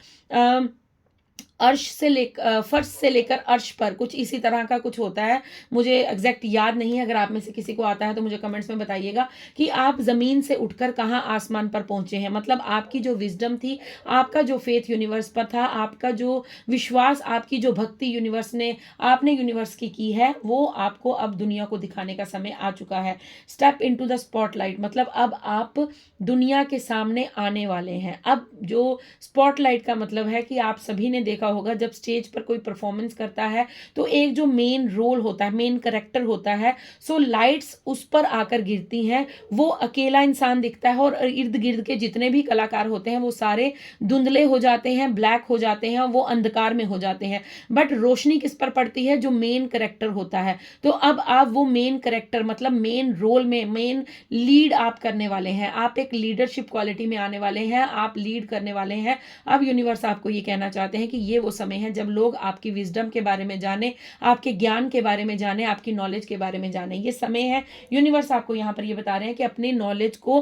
फर्श से लेकर अर्श पर, कुछ इसी तरह का कुछ होता है, मुझे एग्जैक्ट याद नहीं है। अगर आप में से किसी को आता है तो मुझे कमेंट्स में बताइएगा कि आप जमीन से उठकर कहाँ आसमान पर पहुंचे हैं। मतलब आपकी जो विजडम थी, आपका जो फेथ यूनिवर्स पर था, आपका जो विश्वास, आपकी जो भक्ति यूनिवर्स ने आपने यूनिवर्स की है, वो आपको अब दुनिया को दिखाने का समय आ चुका है। स्टेप इनटू द स्पॉटलाइट, मतलब अब आप दुनिया के सामने आने वाले हैं। अब जो स्पॉटलाइट का मतलब है कि आप सभी ने देखा होगा जब स्टेज पर कोई परफॉर्मेंस करता है तो एक जो मेन रोल होता है, मेन कैरेक्टर होता है, सो लाइट्स उस पर आकर गिरती हैं, वो अकेला इंसान दिखता है, और इर्द गिर्द के जितने भी कलाकार होते हैं वो सारे धुंधले हो जाते हैं, ब्लैक हो जाते हैं, वो अंधकार में हो जाते हैं। बट रोशनी किस पर पड़ती है? जो मेन कैरेक्टर होता है। तो अब आप वो मेन कैरेक्टर मतलब मेन रोल में मेन लीड आप करने वाले हैं, आप एक लीडरशिप क्वालिटी में आने वाले हैं, आप लीड करने वाले हैं। अब यूनिवर्स आपको ये कहना चाहते हैं कि ये वो समय है जब लोग आपकी विजडम के बारे में जाने, आपके ज्ञान के बारे में जाने, आपकी नॉलेज के बारे में जाने। ये समय है, यूनिवर्स आपको यहाँ पर ये बता रहे हैं कि अपनी नॉलेज को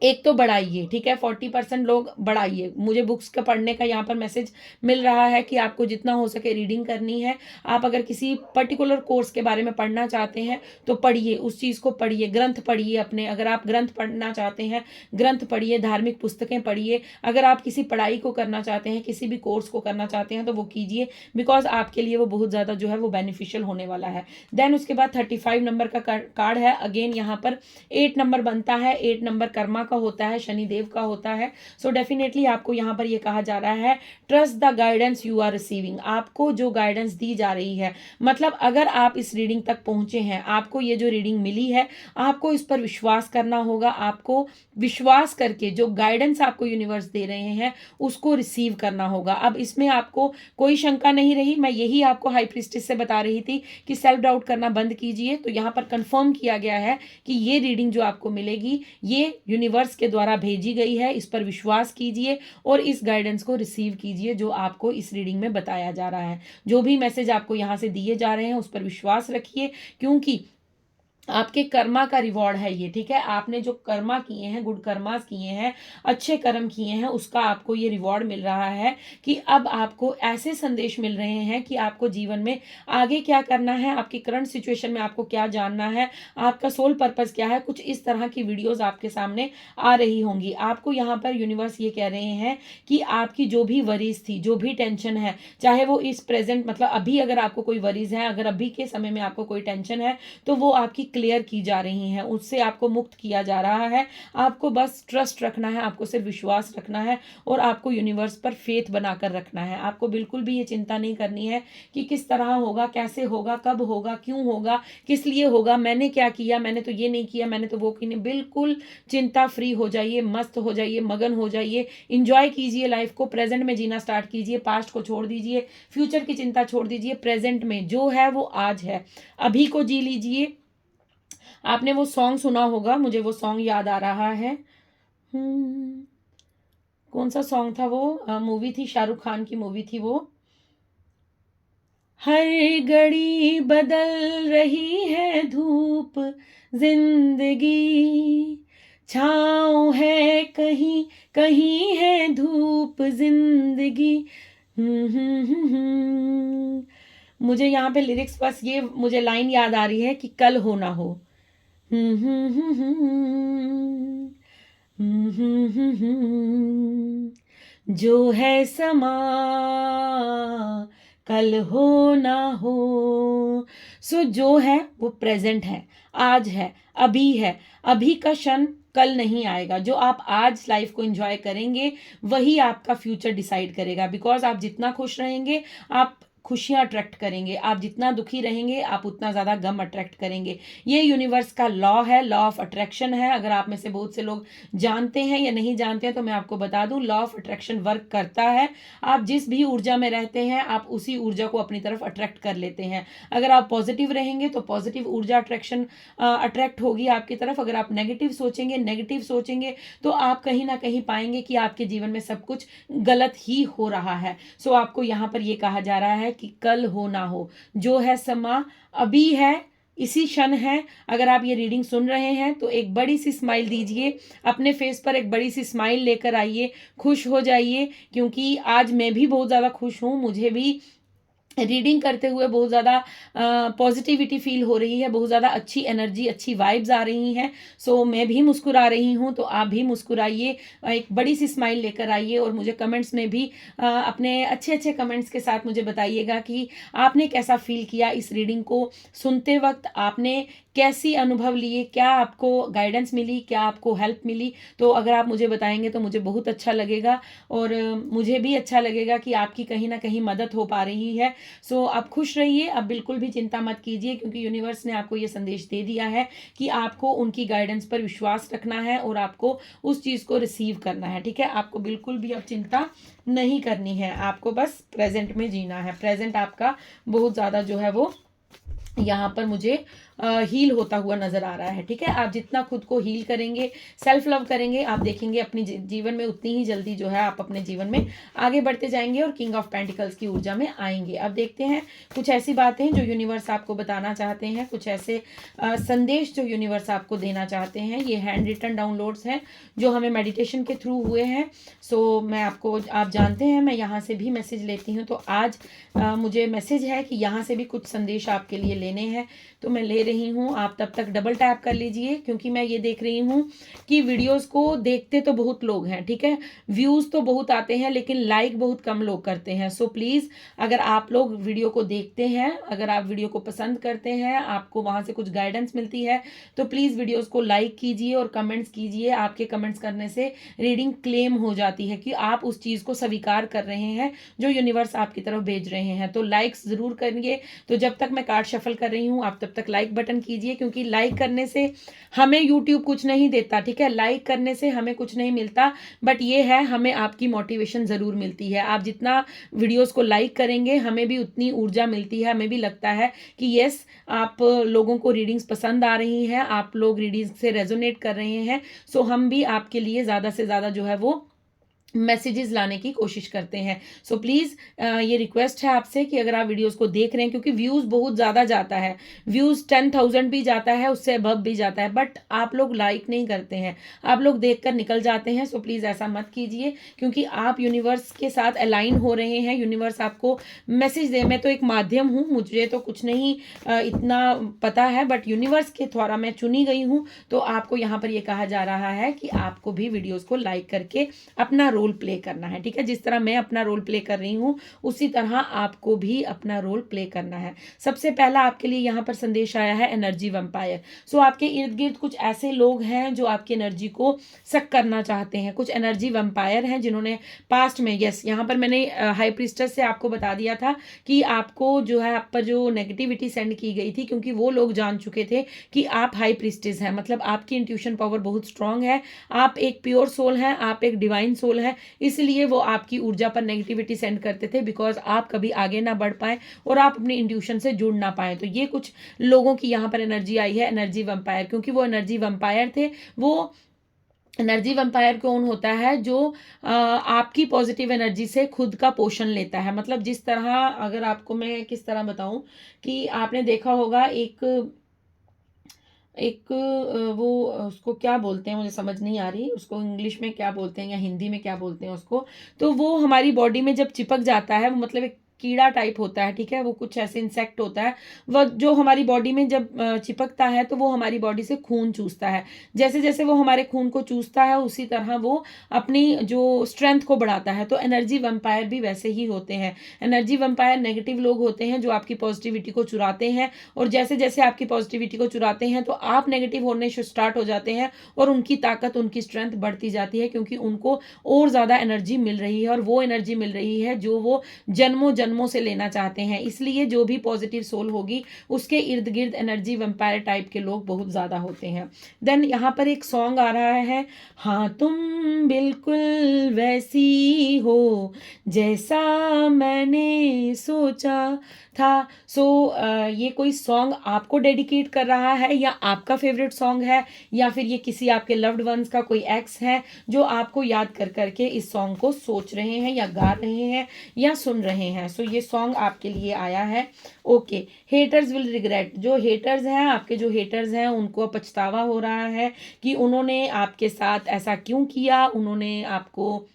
एक तो बढ़ाइए, ठीक है, 40% लोग बढ़ाइए। मुझे बुक्स का पढ़ने का यहाँ पर मैसेज मिल रहा है कि आपको जितना हो सके रीडिंग करनी है। आप अगर किसी पर्टिकुलर कोर्स के बारे में पढ़ना चाहते हैं तो पढ़िए, उस चीज़ को पढ़िए, ग्रंथ पढ़िए अपने। अगर आप ग्रंथ पढ़ना चाहते हैं, ग्रंथ पढ़िए, धार्मिक पुस्तकें पढ़िए। अगर आप किसी पढ़ाई को करना चाहते हैं, किसी भी कोर्स को करना चाहते हैं तो वो कीजिए, बिकॉज आपके लिए वो बहुत ज़्यादा जो है वो बेनिफिशियल होने वाला है। देन उसके बाद 35 नंबर का कार्ड है। अगेन यहाँ पर 8 नंबर बनता है। 8 नंबर कर्मा का होता है, शनिदेव का होता है। सो डेफिनेटली आपको यहाँ पर ये कहा जा रहा है, trust the guidance you are receiving. आपको जो गाइडेंस दी जा रही है, मतलब अगर आप इस रीडिंग तक पहुंचे हैं, आपको ये जो रीडिंग मिली है, आपको इस पर विश्वास करना होगा। आपको विश्वास करके जो गाइडेंस आपको यूनिवर्स दे रहे हैं उसको रिसीव करना होगा। अब इसमें आपको कोई शंका नहीं रही। मैं यही आपको हाई प्रीस्टेस से बता रही थी कि सेल्फ डाउट करना बंद कीजिए। तो यहाँ पर कंफर्म किया गया है कि ये रीडिंग जो आपको मिलेगी ये यूनिवर्स के द्वारा भेजी गई है। इस पर विश्वास कीजिए और इस गाइडेंस को रिसीव कीजिए जो आपको इस रीडिंग में बताया जा रहा है। जो भी मैसेज आपको यहाँ से दिए जा रहे हैं उस पर विश्वास रखिए, क्योंकि आपके कर्मा का रिवॉर्ड है ये, ठीक है। आपने जो कर्मा किए हैं, गुड कर्मास किए हैं, अच्छे कर्म किए हैं, उसका आपको ये रिवॉर्ड मिल रहा है कि अब आपको ऐसे संदेश मिल रहे हैं कि आपको जीवन में आगे क्या करना है, आपकी करंट सिचुएशन में आपको क्या जानना है, आपका सोल पर्पस क्या है। कुछ इस तरह की वीडियोस आपके सामने आ रही होंगी। आपको यहाँ पर यूनिवर्स ये कह रहे हैं कि आपकी जो भी वरीज थी, जो भी टेंशन है, चाहे वो इस प्रेजेंट मतलब अभी अगर आपको कोई वरीज है, अगर अभी के समय में आपको कोई टेंशन है तो वो आपकी क्लियर की जा रही हैं, उससे आपको मुक्त किया जा रहा है। आपको बस ट्रस्ट रखना है, आपको सिर्फ विश्वास रखना है और आपको यूनिवर्स पर फेथ बनाकर रखना है। आपको बिल्कुल भी ये चिंता नहीं करनी है कि किस तरह होगा, कैसे होगा, कब होगा, क्यों होगा, किस लिए होगा, मैंने क्या किया, मैंने तो ये नहीं किया, मैंने तो वो की नहीं। बिल्कुल चिंता फ्री हो जाइए, मस्त हो जाइए, मगन हो जाइए, इंजॉय कीजिए लाइफ को, प्रेजेंट में जीना स्टार्ट कीजिए। पास्ट को छोड़ दीजिए, फ्यूचर की चिंता छोड़ दीजिए, प्रेजेंट में जो है वो आज है, अभी को जी लीजिए। आपने वो सॉन्ग सुना होगा, मुझे वो सॉन्ग याद आ रहा है। कौन सा सॉन्ग था वो? मूवी थी, शाहरुख खान की मूवी थी वो। हर घड़ी बदल रही है धूप, जिंदगी छाँव है, कहीं कहीं है धूप जिंदगी। मुझे यहाँ पे लिरिक्स बस ये मुझे लाइन याद आ रही है कि कल हो ना हो। जो है समा कल हो ना हो। सो जो है वो प्रेजेंट है, आज है, अभी है। अभी का क्षण कल नहीं आएगा। जो आप आज लाइफ को एंजॉय करेंगे वही आपका फ्यूचर डिसाइड करेगा। बिकॉज आप जितना खुश रहेंगे आप खुशियां अट्रैक्ट करेंगे, आप जितना दुखी रहेंगे आप उतना ज़्यादा गम अट्रैक्ट करेंगे। ये यूनिवर्स का लॉ है, लॉ ऑफ अट्रैक्शन है। अगर आप में से बहुत से लोग जानते हैं या नहीं जानते हैं तो मैं आपको बता दूं, लॉ ऑफ अट्रैक्शन वर्क करता है। आप जिस भी ऊर्जा में रहते हैं आप उसी ऊर्जा को अपनी तरफ अट्रैक्ट कर लेते हैं। अगर आप पॉजिटिव रहेंगे तो पॉजिटिव ऊर्जा अट्रैक्ट होगी आपकी तरफ। अगर आप नेगेटिव सोचेंगे तो आप कहीं ना कहीं पाएंगे कि आपके जीवन में सब कुछ गलत ही हो रहा है। सो आपको यहाँ पर यह कहा जा रहा है कि कल हो ना हो, जो है समा अभी है, इसी क्षण है। अगर आप ये रीडिंग सुन रहे हैं तो एक बड़ी सी स्माइल दीजिए, अपने फेस पर एक बड़ी सी स्माइल लेकर आइए, खुश हो जाइए। क्योंकि आज मैं भी बहुत ज़्यादा खुश हूँ, मुझे भी रीडिंग करते हुए बहुत ज़्यादा पॉजिटिविटी फील हो रही है, बहुत ज़्यादा अच्छी एनर्जी, अच्छी वाइब्स आ रही हैं। सो मैं भी मुस्कुरा रही हूँ, तो आप भी मुस्कुराइए, एक बड़ी सी स्माइल लेकर आइए और मुझे कमेंट्स में भी अपने अच्छे अच्छे कमेंट्स के साथ मुझे बताइएगा कि आपने कैसा फील किया इस रीडिंग को सुनते वक्त, आपने कैसी अनुभव लिए, क्या आपको गाइडेंस मिली, क्या आपको हेल्प मिली। तो अगर आप मुझे बताएंगे तो मुझे बहुत अच्छा लगेगा और मुझे भी अच्छा लगेगा कि आपकी कहीं ना कहीं मदद हो पा रही है। सो आप खुश रहिए, आप बिल्कुल भी चिंता मत कीजिए, क्योंकि यूनिवर्स ने आपको ये संदेश दे दिया है कि आपको उनकी गाइडेंस पर विश्वास रखना है और आपको उस चीज़ को रिसीव करना है। ठीक है, आपको बिल्कुल भी अब चिंता नहीं करनी है, आपको बस प्रेजेंट में जीना है। प्रेजेंट आपका बहुत ज़्यादा जो है वो यहाँ पर मुझे हील होता हुआ नजर आ रहा है। ठीक है, आप जितना खुद को हील करेंगे, सेल्फ लव करेंगे, आप देखेंगे अपनी जीवन में उतनी ही जल्दी जो है आप अपने जीवन में आगे बढ़ते जाएंगे और किंग ऑफ पेंटिकल्स की ऊर्जा में आएंगे। अब देखते हैं कुछ ऐसी बातें जो यूनिवर्स आपको बताना चाहते हैं, कुछ ऐसे संदेश जो यूनिवर्स आपको देना चाहते हैं। ये हैंड रिटन डाउनलोड्स हैं जो हमें मेडिटेशन के थ्रू हुए हैं। सो मैं आपको, आप जानते हैं मैं यहाँ से भी मैसेज लेती हूँ, तो आज मुझे मैसेज है कि यहाँ से भी कुछ संदेश आपके लिए लेने हैं, तो मैं ले रही हूँ। आप तब तक डबल टैप कर लीजिए, क्योंकि मैं ये देख रही हूँ कि वीडियोस को देखते तो बहुत लोग हैं, ठीक है, व्यूज तो बहुत आते हैं, लेकिन लाइक बहुत कम लोग करते हैं। सो प्लीज, अगर आप लोग वीडियो को देखते हैं, अगर आप वीडियो को पसंद करते हैं, आपको वहां से कुछ गाइडेंस मिलती है, तो प्लीज वीडियोस को लाइक कीजिए और कमेंट्स कीजिए। आपके कमेंट्स करने से रीडिंग क्लेम हो जाती है कि आप उस चीज को स्वीकार कर रहे हैं जो यूनिवर्स आपकी तरफ भेज रहे हैं। तो लाइक्स जरूर करिए। तो जब तक मैं कार्ड शफल कर रही हूँ, आप तब तक लाइक बटन कीजिए, क्योंकि लाइक करने से हमें यूट्यूब कुछ नहीं देता, ठीक है, लाइक करने से हमें कुछ नहीं मिलता, बट ये है हमें आपकी मोटिवेशन जरूर मिलती है। आप जितना वीडियोस को लाइक करेंगे, हमें भी उतनी ऊर्जा मिलती है, हमें भी लगता है कि यस, आप लोगों को रीडिंग्स पसंद आ रही हैं, आप लोग रीडिंग से रेजोनेट कर रहे हैं। सो हम भी आपके लिए ज्यादा से ज्यादा जो है वो मैसेजेस लाने की कोशिश करते हैं। सो प्लीज़ ये रिक्वेस्ट है आपसे कि अगर आप वीडियोस को देख रहे हैं, क्योंकि व्यूज़ बहुत ज़्यादा जाता है, व्यूज़ 10,000 भी जाता है, उससे अबव भी जाता है, बट आप लोग लाइक नहीं करते हैं, आप लोग देखकर निकल जाते हैं। सो प्लीज़ ऐसा मत कीजिए, क्योंकि आप यूनिवर्स के साथ अलाइन हो रहे हैं, यूनिवर्स आपको मैसेज दे। मैं तो एक माध्यम हूँ, मुझे तो कुछ नहीं इतना पता है, बट यूनिवर्स के द्वारा मैं चुनी गई हूँ। तो आपको यहाँ पर ये कहा जा रहा है कि आपको भी वीडियोज़ को लाइक करके अपना रोल प्ले करना है। ठीक है, जिस तरह मैं अपना रोल प्ले कर रही हूं, उसी तरह आपको भी अपना रोल प्ले करना है। सबसे पहला आपके लिए यहां पर संदेश आया है एनर्जी वैम्पायर। सो आपके इर्द गिर्द कुछ ऐसे लोग हैं जो आपकी एनर्जी को सक करना चाहते हैं, कुछ एनर्जी वैम्पायर हैं जिन्होंने पास्ट में, यस, यहां पर मैंने हाई प्रीस्टेस से आपको बता दिया था कि आपको जो है आप पर जो नेगेटिविटी सेंड की गई थी, क्योंकि वो लोग जान चुके थे कि आप हाई प्रीस्टेस हैं, मतलब आपकी इंट्यूशन पावर बहुत स्ट्रांग है, आप एक प्योर सोल हैं, आप एक डिवाइन सोल है, इसलिए वो आपकी ऊर्जा पर नेगेटिविटी सेंड करते थे, बिकॉज आप कभी आगे ना बढ़ पाए और आप अपनी इंट्यूशन से जुड़ ना पाए। तो ये कुछ लोगों की यहाँ पर एनर्जी आई है, एनर्जी वैम्पायर, क्योंकि वो एनर्जी वैम्पायर थे। वो एनर्जी वैम्पायर कौन होता है? जो आपकी पॉजिटिव एनर्जी से खुद का पोषण लेता है। मतलब जिस तरह, अगर आपको मैं किस तरह बताऊं, कि आपने देखा होगा एक एक वो उसको क्या बोलते हैं, मुझे समझ नहीं आ रही, उसको इंग्लिश में क्या बोलते हैं या हिंदी में क्या बोलते हैं उसको, तो वो हमारी बॉडी में जब चिपक जाता है, वो मतलब एक कीड़ा टाइप होता है, ठीक है, वो कुछ ऐसे इंसेक्ट होता है, वह जो हमारी बॉडी में जब चिपकता है तो वो हमारी बॉडी से खून चूसता है। जैसे जैसे वो हमारे खून को चूसता है, उसी तरह वो अपनी जो स्ट्रेंथ को बढ़ाता है। तो एनर्जी वैम्पायर भी वैसे ही होते हैं। एनर्जी वैम्पायर नेगेटिव लोग होते हैं जो आपकी पॉजिटिविटी को चुराते हैं, और जैसे जैसे आपकी पॉजिटिविटी को चुराते हैं तो आप नेगेटिव होने स्टार्ट हो जाते हैं, और उनकी ताकत, उनकी स्ट्रेंथ बढ़ती जाती है, क्योंकि उनको और ज्यादा एनर्जी मिल रही है, और वो एनर्जी मिल रही है जो वो जन्मों जन्मों से लेना चाहते हैं। इसलिए जो भी पॉजिटिव सोल होगी, उसके इर्द गिर्द एनर्जी वैम्पायर टाइप के लोग बहुत ज्यादा होते हैं। देन यहाँ पर एक सॉन्ग आ रहा है, हाँ तुम बिल्कुल वैसी हो जैसा मैंने सोचा था। सो ये कोई सॉन्ग आपको डेडिकेट कर रहा है, या आपका फेवरेट सॉन्ग है, या फिर ये किसी आपके लव्ड वंस का कोई एक्स है जो आपको याद कर करके इस सॉन्ग को सोच रहे हैं, या गा रहे हैं, या सुन रहे हैं। सो ये सॉन्ग आपके लिए आया है। Okay, haters will regret. जो हेटर्स हैं, आपके जो हेटर्स हैं, उनको पछतावा हो रहा है कि उन्होंने आपके साथ ऐसा क्यों किया, उन्होंने आपको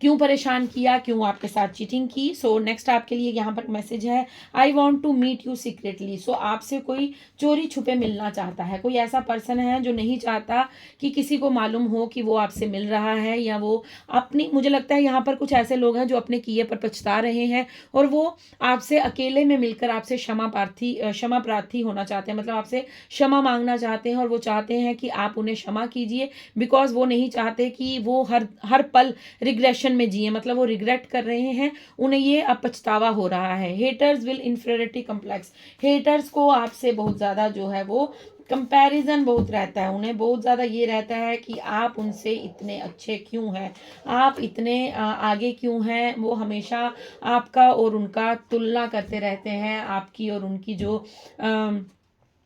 क्यों परेशान किया, क्यों आपके साथ चीटिंग की। सो नेक्स्ट आपके लिए यहाँ पर मैसेज है, I want to meet you secretly. So आपसे कोई चोरी छुपे मिलना चाहता है, कोई ऐसा पर्सन है जो नहीं चाहता कि किसी को मालूम हो कि वो आपसे मिल रहा है, या वो अपनी, मुझे लगता है यहाँ पर कुछ ऐसे लोग हैं जो अपने किए पर पछता रहे हैं, और वो आपसे अकेले में मिलकर आपसे क्षमा प्रार्थी होना चाहते हैं, मतलब आपसे क्षमा मांगना चाहते हैं, और वो चाहते हैं कि आप उन्हें क्षमा कीजिए, बिकॉज वो नहीं चाहते कि वो हर पल रिग्रेशन में जिए, मतलब वो रिग्रेट कर रहे हैं, उन्हें ये अब पछतावा हो रहा है। Haters will inferiority complex. Haters को आपसे बहुत ज्यादा जो है वो कंपैरिजन बहुत रहता है, उन्हें बहुत ज़्यादा ये रहता है कि आप उनसे इतने अच्छे क्यों हैं, आप इतने आगे क्यों हैं। वो हमेशा आपका और उनका तुलना करते रहते हैं, आपकी और उनकी जो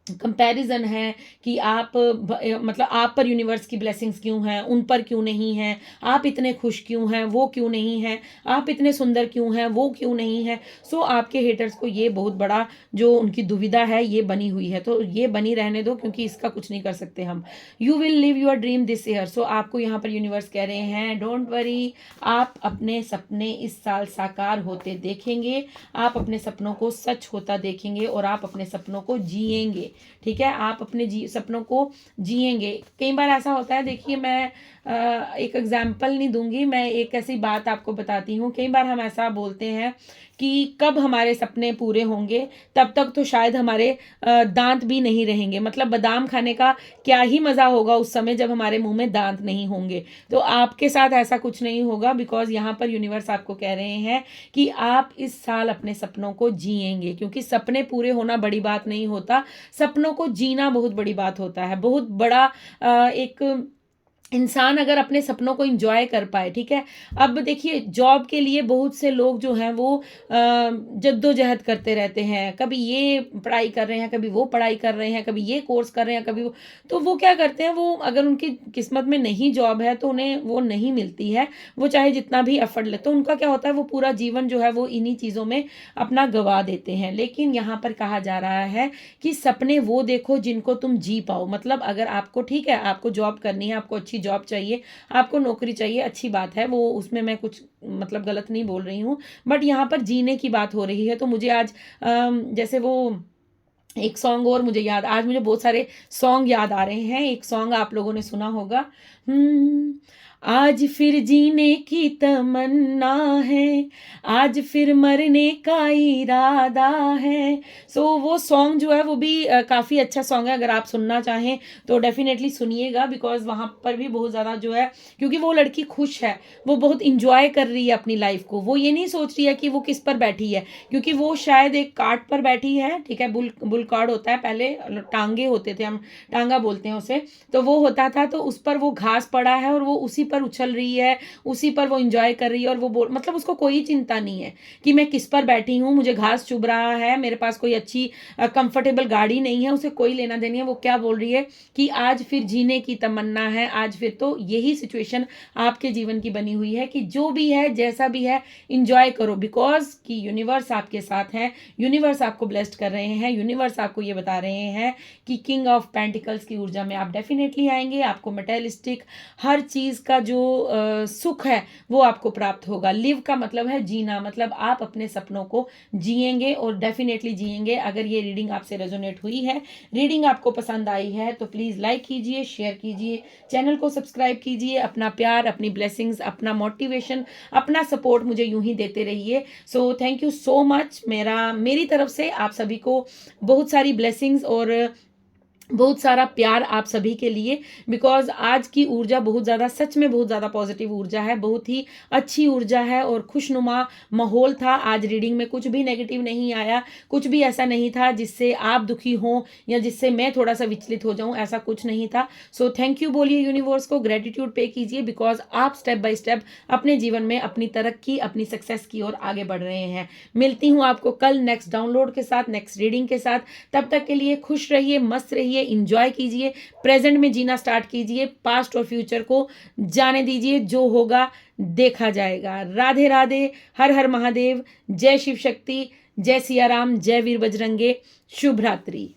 कंपैरिजन है कि मतलब आप पर यूनिवर्स की ब्लेसिंग्स क्यों हैं, उन पर क्यों नहीं है, आप इतने खुश क्यों हैं, वो क्यों नहीं है, आप इतने सुंदर क्यों हैं, वो क्यों नहीं है। सो आपके हेटर्स को ये बहुत बड़ा जो उनकी दुविधा है ये बनी हुई है, तो ये बनी रहने दो, क्योंकि इसका कुछ नहीं कर सकते हम। You will live your dream this year. So आपको यहाँ पर यूनिवर्स कह रहे हैं डोंट वरी, आप अपने सपने इस साल साकार होते देखेंगे, आप अपने सपनों को सच होता देखेंगे और आप अपने सपनों को जिएंगे। ठीक है, आप अपने सपनों को जिएंगे। कई बार ऐसा होता है, देखिए मैं एक एग्जाम्पल नहीं दूंगी, मैं एक ऐसी बात आपको बताती हूँ। कई बार हम ऐसा बोलते हैं कि कब हमारे सपने पूरे होंगे, तब तक तो शायद हमारे दांत भी नहीं रहेंगे। मतलब बादाम खाने का क्या ही मज़ा होगा उस समय जब हमारे मुंह में दांत नहीं होंगे। तो आपके साथ ऐसा कुछ नहीं होगा, बिकॉज यहाँ पर यूनिवर्स आपको कह रहे हैं कि आप इस साल अपने सपनों को जिएंगे, क्योंकि सपने पूरे होना बड़ी बात नहीं होता, सपनों को जीना बहुत बड़ी बात होता है। बहुत बड़ा एक इंसान अगर अपने सपनों को एंजॉय कर पाए। ठीक है, अब देखिए जॉब के लिए बहुत से लोग जो हैं वो जद्दोजहद करते रहते हैं, कभी ये पढ़ाई कर रहे हैं, कभी वो पढ़ाई कर रहे हैं, कभी ये कोर्स कर रहे हैं, कभी वो। तो वो क्या करते हैं, वो अगर उनकी किस्मत में नहीं जॉब है तो उन्हें वो नहीं मिलती है, वो चाहे जितना भी एफर्ट ले, तो उनका क्या होता है, वो पूरा जीवन जो है वो इन्हीं चीज़ों में अपना गवा देते हैं। लेकिन यहाँ पर कहा जा रहा है कि सपने वो देखो जिनको तुम जी पाओ। मतलब अगर आपको, ठीक है, आपको जॉब करनी है, आपको अच्छी जॉब चाहिए, आपको नौकरी चाहिए, अच्छी बात है, वो उसमें मैं कुछ मतलब गलत नहीं बोल रही हूँ, बट यहाँ पर जीने की बात हो रही है। तो मुझे आज जैसे वो एक सॉन्ग और मुझे याद, आज मुझे बहुत सारे सॉन्ग याद आ रहे हैं। एक सॉन्ग आप लोगों ने सुना होगा, आज फिर जीने की तमन्ना है, आज फिर मरने का इरादा है। सो वो सॉन्ग जो है वो भी काफ़ी अच्छा सॉन्ग है, अगर आप सुनना चाहें तो डेफिनेटली सुनिएगा, बिकॉज वहाँ पर भी बहुत ज़्यादा जो है, क्योंकि वो लड़की खुश है, वो बहुत इंजॉय कर रही है अपनी लाइफ को, वो ये नहीं सोच रही है कि वो किस पर बैठी है, क्योंकि वो शायद एक कार्ट पर बैठी है। ठीक है, बुल कार्ड होता है, पहले टांगे होते थे, हम टांगा बोलते हैं उसे, तो वो होता था, तो उस पर वो घास पड़ा है और वो उसी पर उछल रही है, उसी पर वो इंजॉय कर रही है, और वो मतलब उसको कोई चिंता नहीं है कि मैं किस पर बैठी हूँ, मुझे घास चुभ रहा है, मेरे पास कोई अच्छी कंफर्टेबल गाड़ी नहीं है, उसे कोई लेना देनी है। वो क्या बोल रही है कि आज फिर जीने की तमन्ना है, आज फिर। तो यही सिचुएशन आपके जीवन की बनी हुई है कि जो भी है, जैसा भी है, इंजॉय करो, बिकॉज कि यूनिवर्स आपके साथ है, यूनिवर्स आपको ब्लेस्ड कर रहे हैं, यूनिवर्स आपको ये बता रहे हैं कि किंग ऑफ पेंटिकल्स की ऊर्जा में आप डेफिनेटली आएंगे, आपको मटेरियलिस्टिक हर चीज़ का जो सुख है वो आपको प्राप्त होगा। लिव का मतलब है जीना, मतलब आप अपने सपनों को जिएंगे और डेफिनेटली जिएंगे। अगर ये रीडिंग आपसे रेजोनेट हुई है, रीडिंग आपको पसंद आई है, तो प्लीज़ लाइक कीजिए, शेयर कीजिए, चैनल को सब्सक्राइब कीजिए। अपना प्यार, अपनी ब्लेसिंग्स, अपना मोटिवेशन, अपना सपोर्ट मुझे यूं ही देते रहिए। सो थैंक यू सो मच। मेरी तरफ से आप सभी को बहुत सारी ब्लेसिंग्स और बहुत सारा प्यार आप सभी के लिए, बिकॉज आज की ऊर्जा बहुत ज़्यादा, सच में बहुत ज़्यादा पॉजिटिव ऊर्जा है, बहुत ही अच्छी ऊर्जा है और खुशनुमा माहौल था। आज रीडिंग में कुछ भी नेगेटिव नहीं आया, कुछ भी ऐसा नहीं था जिससे आप दुखी हों या जिससे मैं थोड़ा सा विचलित हो जाऊं, ऐसा कुछ नहीं था। सो थैंक यू बोलिए यूनिवर्स को, ग्रेटिट्यूड पे कीजिए, बिकॉज आप स्टेप बाय स्टेप अपने जीवन में अपनी तरक्की, अपनी सक्सेस की ओर आगे बढ़ रहे हैं। मिलती हूँ आपको कल नेक्स्ट डाउनलोड के साथ, नेक्स्ट रीडिंग के साथ। तब तक के लिए खुश रहिए, मस्त रहिए, इंजॉय कीजिए, प्रेजेंट में जीना स्टार्ट कीजिए, पास्ट और फ्यूचर को जाने दीजिए, जो होगा देखा जाएगा। राधे राधे, हर हर महादेव, जय शिव शक्ति, जय सिया राम, जय वीर बजरंगे, शुभ रात्रि।